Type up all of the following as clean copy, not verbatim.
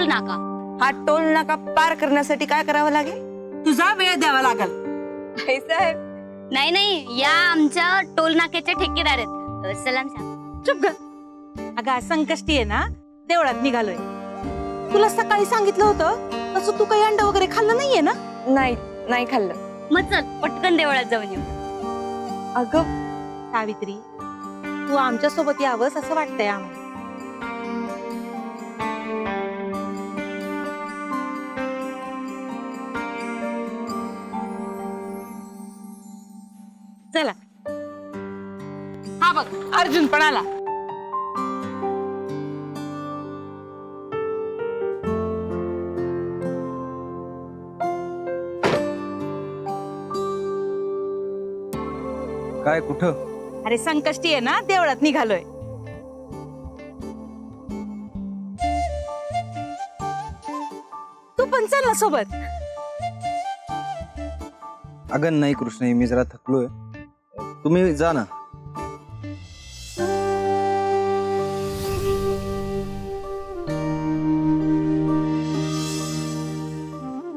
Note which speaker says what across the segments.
Speaker 1: Toll नाका.
Speaker 2: हा toll नाका पार करण्यासाठी काय करावं लागेल?
Speaker 3: तुझा वेळ द्यावा लागल.
Speaker 2: साहेब
Speaker 1: नाही नाही, या आमच्या टोल नाक्याचे ठेकेदार आहेत. सलाम साहेब.
Speaker 3: चुप ग. अगं आज संकष्टी आहे ना, देवळात निघालोय. तुला सकाळी सांगितलं होतं तसं तू काही अंड वगैरे खाल्लं नाहीये ना?
Speaker 2: नाही खाल्लं.
Speaker 1: मग चल पटकन देवळात जाऊन येऊ.
Speaker 3: अगं सावित्री, तू आमच्या सोबत यावंस असं वाटतंय आम्हाला. चला. हा बघ अर्जुन पण आला.
Speaker 4: काय कुठं?
Speaker 3: अरे संकष्टी आहे ना, देवळात निघालोय. तू पण चल ना सोबत.
Speaker 4: अगं नाही कृष्ण, मी जरा थकलोय. तुम्ही जा ना.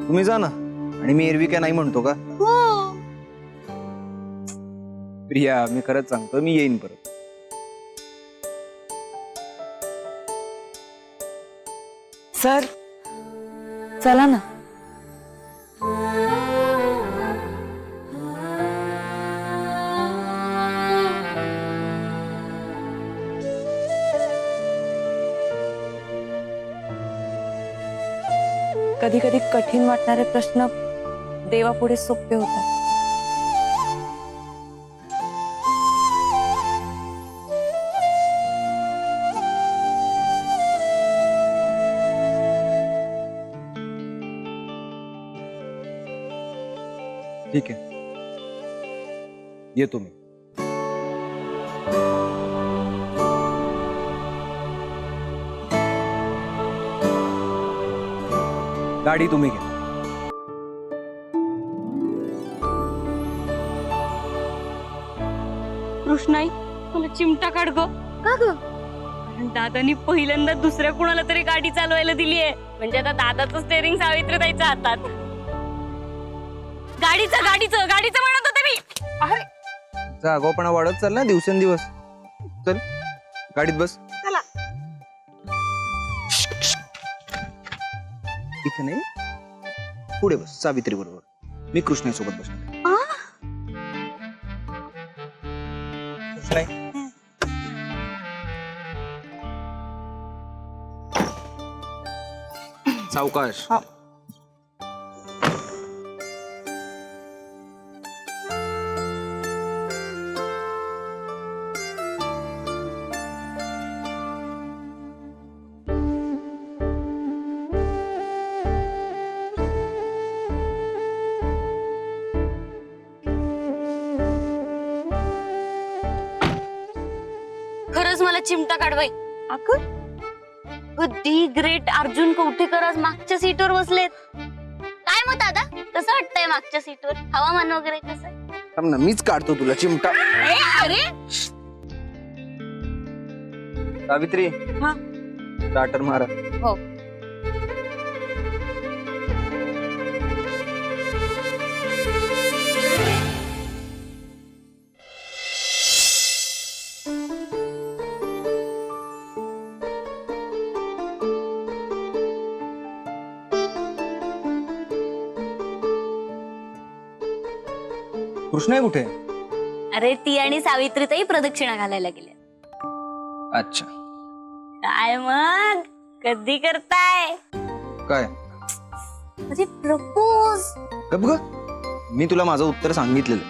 Speaker 4: तुम्ही जा ना. आणि मी एरवी काय नाही म्हणतो का? प्रिया, मी खरंच सांगतो, मी येईन परत.
Speaker 2: सर चला ना. कधी कधी कठीण वाटणारे प्रश्न देवापुढे सोपे होतात.
Speaker 4: ठीक आहे, येतो मी. गाडी तुम्ही घ्या.
Speaker 1: कृष्णाई, मला चिमटा काढ ग. का ग? कारण दादानी पहिल्यांदा दुसऱ्या कुणाला तरी गाडी चालवायला दिली आहे. म्हणजे आता दादाचं स्टेअरिंग सावित्रीताईच्या हातात. गाडीचं गाडीचं गाडीचं म्हणत होते मी.
Speaker 4: अरे आगाऊपणा वाढत चालला दिवसेंदिवस. चल गाडीत बस.
Speaker 3: चला.
Speaker 4: इथे नाही, पुढे बस सावित्री बरोबर. मी कृष्णासोबत बसतो. सावकाश.
Speaker 1: खरंच मला चिमटा काढवाय. दी ग्रेट अर्जुन कवठेकर आज मागच्या सीटवर बसलेत. काय मग दादा, कसं वाटतंय मागच्या सीटवर? हवामान वगैरे कसं?
Speaker 4: थांब ना, मीच काढतो तुला चिमटा.
Speaker 3: अरे
Speaker 4: सावित्री,
Speaker 3: हा.
Speaker 4: स्टार्टर मारा.
Speaker 1: हो.
Speaker 4: कृष्णा आहे कुठे?
Speaker 1: अरे ती आणि सावित्रीताई प्रदक्षिणा घालायला गेले.
Speaker 4: अच्छा.
Speaker 1: काय मग, कधी करताय?
Speaker 4: काय?
Speaker 1: म्हणजे प्रपोज.
Speaker 4: गप ग, मी तुला माझं उत्तर सांगितलेलं.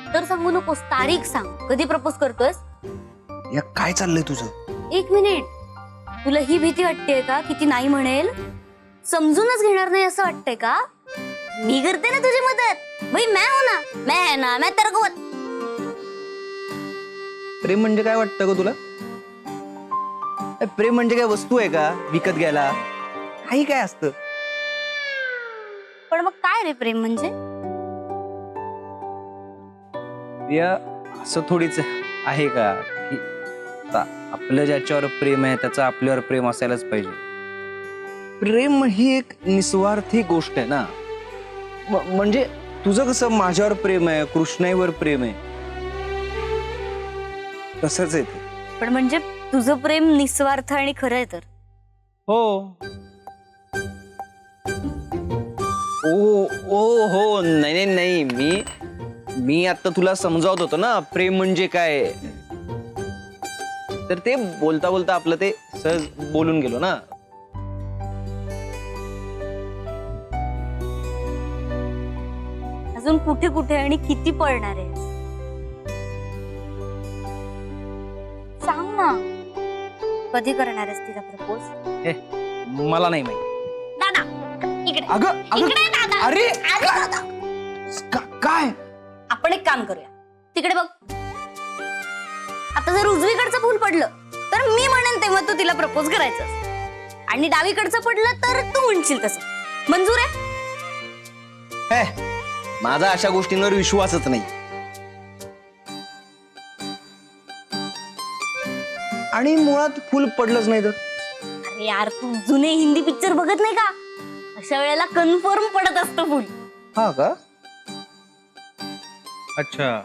Speaker 1: उत्तर सांगू नकोस, तारीख सांग. कधी प्रपोज करतोस?
Speaker 4: या काय चाललंय तुझं?
Speaker 1: एक मिनिट, तुला ही भीती वाटतेय का की ती नाही म्हणेल, समजूनच घेणार नाही असं वाटतंय का? मी करते ना तुझी मदत. भाई मैं हूं ना, मैं है ना, मैं तेरे को
Speaker 4: प्रेम म्हणजे काय वाटतं ग तुला? प्रेम म्हणजे काय वस्तू आहे का विकत घ्यायला? काही काय असतं?
Speaker 1: पण मग काय रे प्रेम म्हणजे?
Speaker 4: या असं थोडीच आहे का की आपलं ज्याच्यावर प्रेम आहे त्याचं आपल्यावर प्रेम असायलाच पाहिजे. प्रेम ही एक निस्वार्थी गोष्ट आहे ना. म्हणजे तुझं कसं माझ्यावर प्रेम आहे, कृष्णाईवर प्रेम आहे, तसंच आहे ते.
Speaker 1: पण म्हणजे तुझं प्रेम निस्वार्थ आणि खरं आहे तर.
Speaker 4: हो ओ ओ हो, नाही नाही नाही, मी आता तुला समजावत होतो ना प्रेम म्हणजे काय. तर ते बोलता बोलता आपलं ते सहज बोलून गेलो ना.
Speaker 1: अजून कुठे कुठे आणि किती पळणार आहे सांग ना. कधी करणार आहेस तिला प्रपोज?
Speaker 4: मला नाही माहिती.
Speaker 1: दादा इकडे
Speaker 4: अगं
Speaker 1: इकडे दादा.
Speaker 4: अरे
Speaker 1: अरे दादा,
Speaker 4: काय
Speaker 1: आपण एक काम करूया. तिकडे बघ. आता जर उजवीकडचं फूल पडलं तर मी म्हणेन तेव्हा तू तिला प्रपोज करायचं, आणि डावीकडचं पडलं तर तू म्हणशील तसं. मंजूर आहे?
Speaker 4: माझा अशा गोष्टींवर विश्वासच नाही. आणि मुळात फुल पडलंच नाही तर.
Speaker 1: अरे यार, तू जुने हिंदी पिक्चर बघत नाही का? अशा वेळेला कन्फर्म पडत असतं फुल.
Speaker 4: हा का? अच्छा.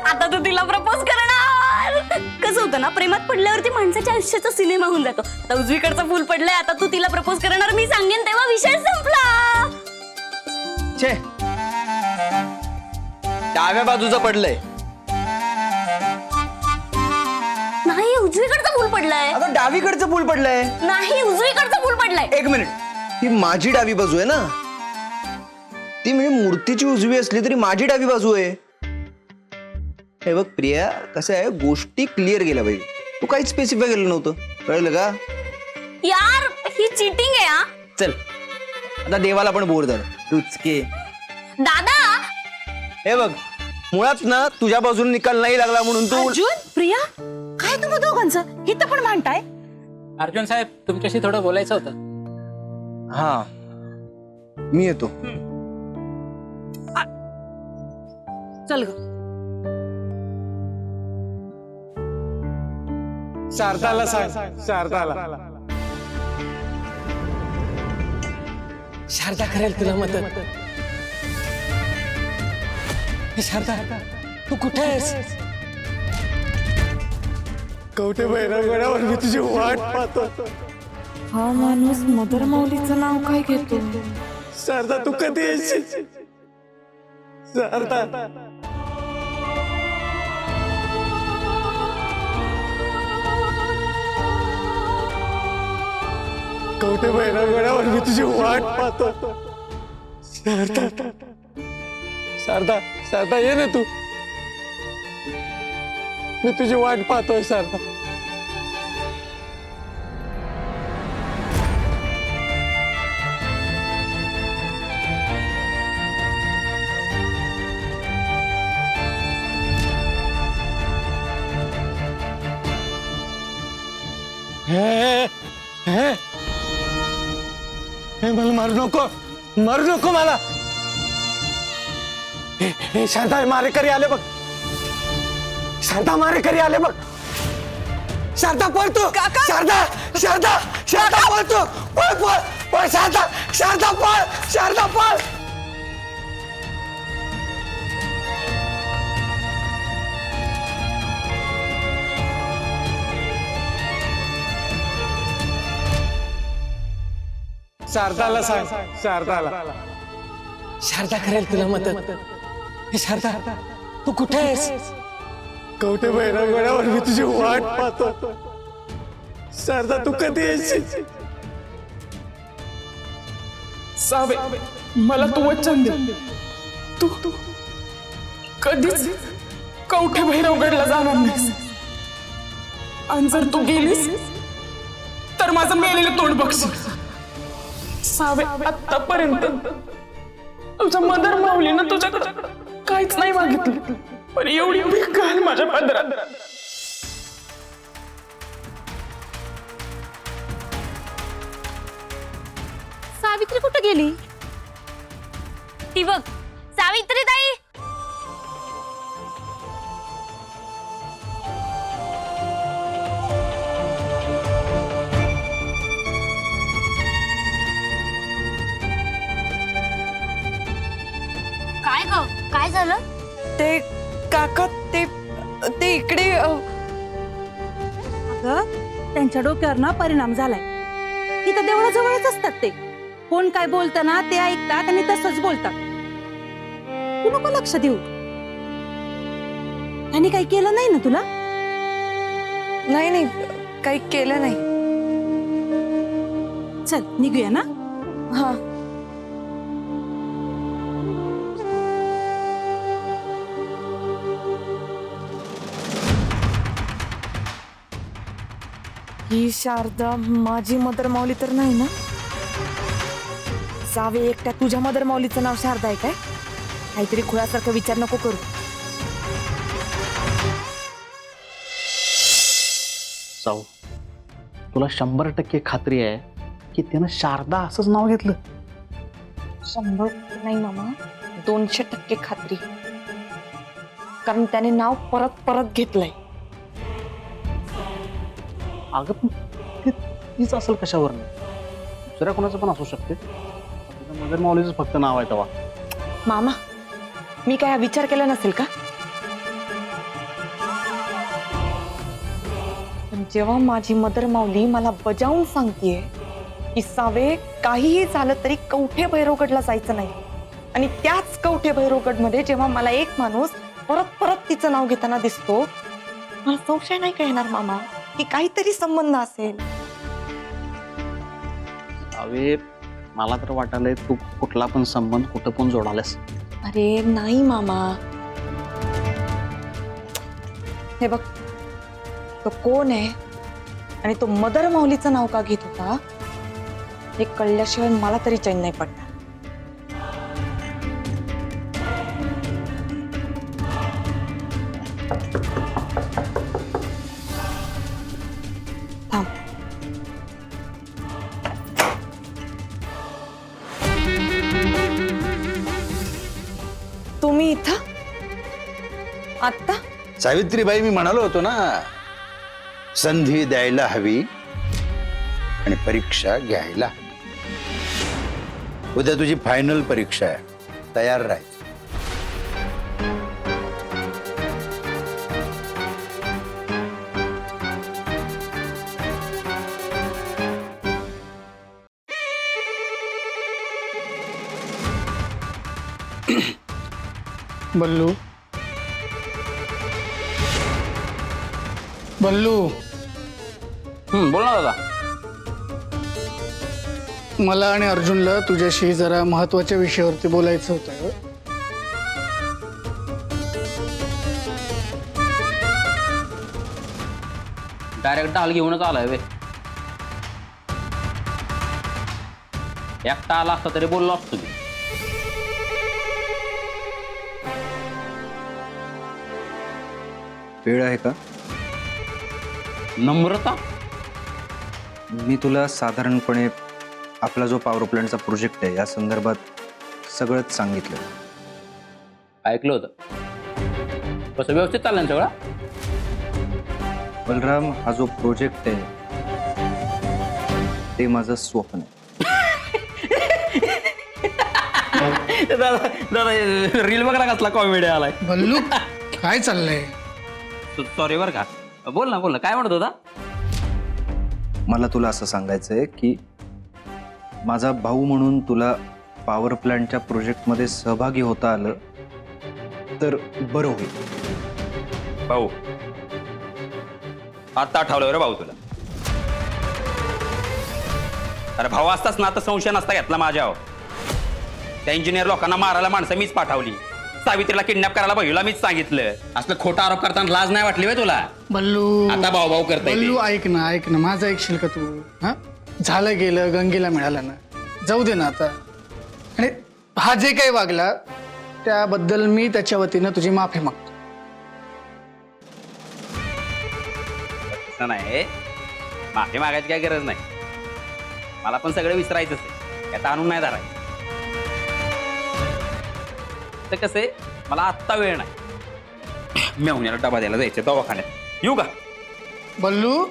Speaker 1: आता तू तिला प्रपोज करणार. कसं होतं ना, प्रेमात पडल्यावरती माणसाच्या आयुष्याचा सिनेमा होऊन जातो. आता उजवीकडचं फुल पडलंय, आता तू तिला प्रपोज करणार, मी सांगेन तेव्हा विषय संपला.
Speaker 4: छे, डाव्या बाजूचं पडलंय.
Speaker 1: नाही, उजवीकडचं फुल पडलंय.
Speaker 4: अगं डावीकडचं फुल पडलंय.
Speaker 1: नाही, उजवीकडचं फुल पडलंय.
Speaker 4: एक मिनिट, ही माझी डावी बाजू आहे ना. ती म्हणजे मूर्तीची उजवी असली तरी माझी डावी बाजू आहे. हे बघ प्रिया, कसं आहे, गोष्टी क्लिअर गेल्या पाहिजे. तू काहीच स्पेसिफाय केलं नव्हतं, कळलं का?
Speaker 1: यार, ही चीटिंग आहे. हा
Speaker 4: चल आता देवाला पण बोर झालं. तूच के
Speaker 1: दादा.
Speaker 4: हे बघ, मुळात ना तुझ्या बाजून निकाल नाही लागला म्हणून तू.
Speaker 3: अर्जुन, प्रिया, काय तुम्ही दोघांचं इथं पण मांडताय?
Speaker 5: अर्जुन साहेब, तुमच्याशी थोडं बोलायचं होतं.
Speaker 4: हा, मी येतो.
Speaker 3: चल ग.
Speaker 6: शारदाला सांग, शारदाला.
Speaker 5: शारदा करेल तुला मदत. हे शारदा, तू कुठे आहेस?
Speaker 6: कवठे भैरवगडावर मी तुझी वाट पाहतो.
Speaker 2: हा माणूस मदर माऊलीचं नाव काय घेतो?
Speaker 6: शारदा, तू कधी येशील? शारदा, कवठे भैरवगडावर मी तुझी वाट पाहतो. शारदा, शारदा, शारदा, ये ना तू. मी तुझी वाट पाहतोय शारदा. मला मारू नको मला. हे शारदा, मारेकरी आले बघ. शारदा, मारेकरी आले बघ. शारदा, पळतो. शारदा, शारदा, शारदा, पळतो. पळ पळ पळ. शारदा, शारदा, पळ. शारदा, पळ. शारदाला सांग, शारदाला.
Speaker 5: शारदा करेल तुला मदत. हे शारदा, तू कुठे आहेस?
Speaker 6: कवठे भैरवगडावर मी तुझी वाट पाहतो. शारदा, तू कधी येशील?
Speaker 7: सावे, मला तू वचन दे. तू कधीच कवठे भैरवगडला जाणार नाहीस. आणि जर तू गेलीस तर माझं मेलेलं तोंड बघशील. सावे, आतापर्यंत तुझ्या मदर माऊलीनं तुझ्याकडे काहीच नाही मागितलं. पण एवढी बेकार माझ्या पदरात.
Speaker 3: सावित्री कुठं गेली?
Speaker 1: ती बघ सावित्री ताई. काय ग काय झालं?
Speaker 2: ते काका ते ते इकडे
Speaker 3: अगं त्यांच्या डोक्यावर ना परिणाम झालाय. इथं देवळाजवळच असतात ते. कोण काय बोलतं ना ते ऐकतात आणि तसंच बोलतात. तू नको लक्ष देऊ. आणि काही केलं नाही ना तुला?
Speaker 2: नाही नाही काही केलं नाही.
Speaker 3: चल निघूया ना.
Speaker 2: हा ही शारदा माझी मदर माऊली तर नाही ना? जावे एकट्या तुझ्या मदर माऊलीचं नाव शारदा आहे काय? काहीतरी खुळ्यासारखं विचार नको करू.
Speaker 8: साऊ, तुला 100% खात्री आहे की त्यानं शारदा असंच नाव घेतलं?
Speaker 2: 100 नाही मामा, 200% खात्री. कारण त्याने नाव परत परत घेतलंय.
Speaker 8: अगं पण तीच असेल कशावरनं? दुसऱ्या कोणाचं पण असू शकते. मदर माऊलीचं फक्त नाव आहे तेव्हा.
Speaker 2: मामा मी काय हा विचार केला नसेल का? पण जेव्हा माझी मदर माऊली मला बजावून सांगतेय की सावे काहीही झालं तरी कवठे भैरवगडला जायचं नाही, आणि त्याच कवठे भैरवगडमध्ये जेव्हा मला एक माणूस परत परत तिचं नाव घेताना दिसतो, मला संशय नाही का येणार मामा की काहीतरी संबंध असेल?
Speaker 8: अवे मला तर वाटायलंय तू कुठला पण संबंध कुठं पण जोडालास.
Speaker 2: अरे नाही मामा, हे बघ तो कोण आहे आणि तो मदर माऊलीचं नाव का घेत होता हे कळल्याशिवाय मला तरी चैन नाही पडणार. थांब. तुम्ही इथं आत्ता?
Speaker 9: सावित्रीबाई, मी म्हणालो होतो ना, संधी द्यायला हवी आणि परीक्षा घ्यायला हवी. उद्या तुझी फायनल परीक्षा आहे, तयार राहायचं.
Speaker 7: बल्लू, बल्लू,
Speaker 8: बोल ना दादा.
Speaker 7: मला आणि अर्जुनला तुझ्याशी जरा महत्वाच्या विषयावरती बोलायचं होतं.
Speaker 8: डायरेक्ट डाल घेऊनच आलाय वे. एकटा आला असता तरी बोललो असतो मी.
Speaker 4: वेळ आहे का?
Speaker 8: नम्रता.
Speaker 4: मी तुला साधारणपणे आपला जो पॉवर प्लांटचा प्रोजेक्ट आहे या संदर्भात सगळंच सांगितलं.
Speaker 8: ऐकलं होतं. कसं व्यवस्थित चाललं सगळं?
Speaker 4: बलराम, हा जो प्रोजेक्ट आहे ते माझं स्वप्न आहे.
Speaker 8: दादा दादा रील बघा कसला कॉमेडी आलाय.
Speaker 7: बल्लू काय चाललंय?
Speaker 8: सॉरी बरं का. बोल ना बोल ना, काय म्हणत होता?
Speaker 4: मला तुला असं सांगायचंय की माझा भाऊ म्हणून तुला पॉवर प्लांटच्या प्रोजेक्टमध्ये सहभागी होता आलं तर बरं होईल.
Speaker 10: भाऊ, आता आठवलं रे भाऊ तुला. अरे भाऊ असताच ना तर संशय नसता घेतला माझ्यावर. त्या इंजिनियर लोकांना मारायला माणसं मीच पाठवली. सावित्रीला किडनॅप करायला भाऊला मीच सांगितलं. असलं खोटा आरोप करताना लाज नाही वाटली वे तुला?
Speaker 7: बल्लू,
Speaker 10: आता भाऊ भाऊ करताय.
Speaker 7: बल्लू ऐक ना, ऐक ना, माझं ऐकशील का तू? हा, झालं गेलं, गंगेला मिळालं ना, जाऊ दे ना आता. आणि हा जे काही वागला त्याबद्दल मी त्याच्या वतीनं तुझी माफी मागतो.
Speaker 10: तसं नाही, माफी मागायची काय गरज नाही. मला पण सगळं विसरायचंच आहे, याचा आणून नाही धरायचं. तर कसं आहे, मला आत्ता वेळ नाही. मेहुण्याला डबा द्यायला जायचं दवाखान्यात. येऊ का?
Speaker 7: बल्लू,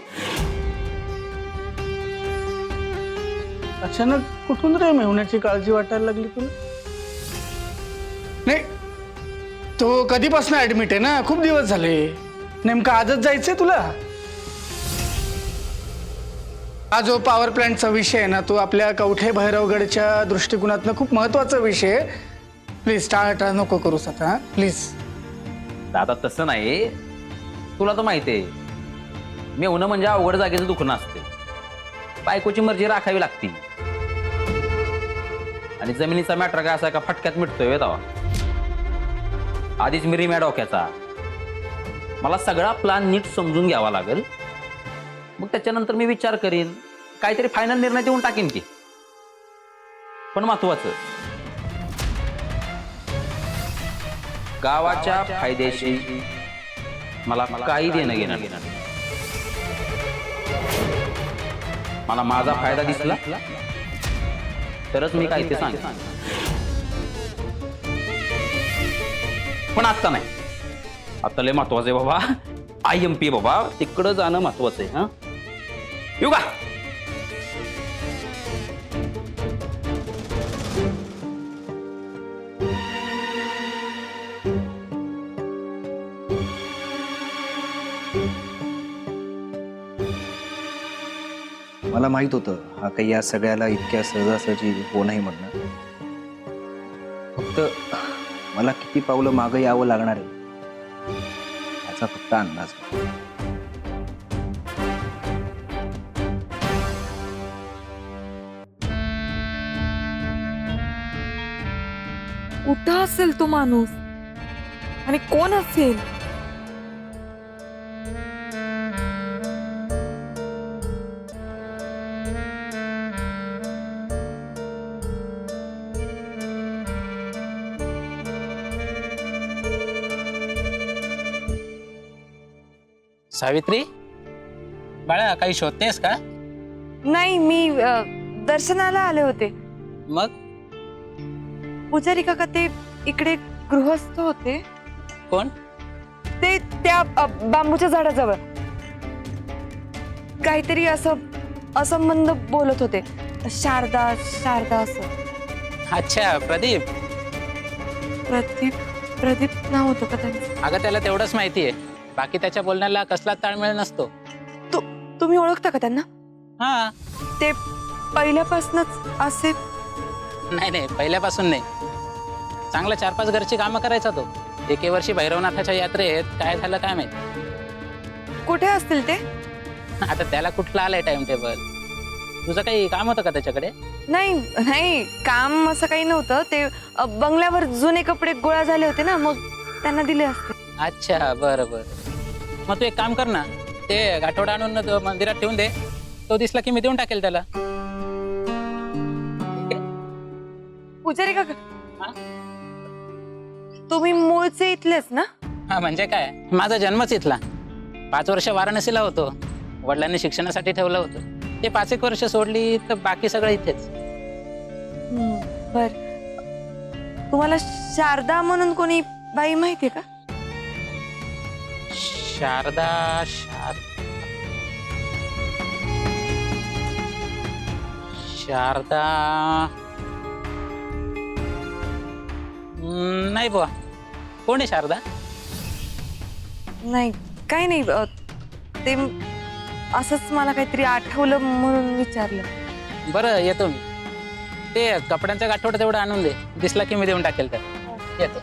Speaker 7: अचानक कुठून रे मेहुण्याची काळजी वाटायला लागली तुला? नाही, तो कधीपासून ऍडमिट आहे ना, खूप दिवस झाले. नेमकं आजच जायचंय तुला? हा जो पॉवर प्लॅन्टचा विषय आहे ना, तो आपल्या कवठे भैरवगडच्या दृष्टिकोनातनं खूप महत्वाचा विषय आहे. प्लीज टाळा नको करूस आता, प्लीज.
Speaker 10: दादा तसं नाही, तुला तर माहिती आहे, मेहुणं म्हणजे अवघड जागेचं दुखणं असते. बायकोची मर्जी राखावी लागती. आणि जमिनीचा मॅटर काय असा का फटक्यात मिटतोय तेव्हा. आधीच मिरी डोक्याचा. मला सगळा प्लॅन नीट समजून घ्यावा लागेल, मग त्याच्यानंतर मी विचार करीन, काहीतरी फायनल निर्णय देऊन टाकीन की. पण महत्वाचं, गावाच्या फायद्याशी मला काही देणं घेणं नाही. मला माझा फायदा दिसला तरच मी काही ते सांगेन, पण आता नाही. आता लय महत्वाचं आहे बाबा, IMP बाबा, तिकडं जाणं महत्वाचं आहे. हा, येऊ का?
Speaker 4: मला माहित होतं हा काही या सगळ्याला इतक्या सहजासहजी हो नाही म्हणणार. फक्त मला किती पावलं मागं यावं लागणार आहे याचा फक्त अंदाज.
Speaker 2: कुठं असेल तो माणूस आणि कोण असेल?
Speaker 5: सावित्री, बाळा काही शोधतेस का?
Speaker 2: नाही, मी दर्शनाला आले होते.
Speaker 5: मग
Speaker 2: पुजारी काका ते इकडे गृहस्थ होते.
Speaker 5: कोण?
Speaker 2: ते त्या बांबूच्या झाडाजवळ काहीतरी असं असंबंध बोलत होते. शारदा शारदा असं.
Speaker 5: अच्छा, प्रदीप.
Speaker 2: प्रदीप प्रदीप नाव होतं का त्यांचं?
Speaker 5: अगं त्याला तेवढंच माहितीये, बाकी त्याच्या बोलण्याला कसला ताळमेळ नसतो.
Speaker 2: तुम्ही ओळखता का त्यांना?
Speaker 5: हा.
Speaker 2: ते पहिल्यापासूनच असे?
Speaker 5: नाही, पहिल्यापासून नाही. चांगलं 4-5 घरची कामं करायचा तो. एके वर्षी भैरवनाथाच्या यात्रेत काय झालं काय माहित.
Speaker 2: कुठे असतील ते?
Speaker 5: आता त्याला कुठलं आलंय टाइम टेबल. तुझं काही काम होतं का त्याच्याकडे?
Speaker 2: नाही नाही, काम असं काही नव्हतं. ते बंगल्यावर जुने कपडे गोळा झाले होते ना, मग त्यांना दिले असते.
Speaker 5: अच्छा, बरं. मग तू एक काम कर ना, ते गाठोडा आणून मंदिरात ठेवून दे. तो दिसला की मी देऊन टाकेल त्याला.
Speaker 2: पुजारी काका, तुम्ही मूळचे इथलेच ना?
Speaker 5: हा, म्हणजे काय, माझा जन्मच इथला. 5 वर्ष वाराणसीला होतो. वडिलांनी शिक्षणासाठी ठेवलं होतं. ते 5-1 वर्ष सोडली तर बाकी सगळं इथेच.
Speaker 2: बर. तुम्हाला शारदा म्हणून कोणी बाई माहितीये का?
Speaker 5: शारदा नाही बुवा. कोण आहे शारदा?
Speaker 2: नाही, काही नाही. ते असंच मला काहीतरी आठवलं म्हणून विचारलं.
Speaker 5: बरं, येतो मी. ते कपड्यांचा गाठोडा तेवढं आणून दे. दिसला की मी देऊन टाकेल तर. येतो.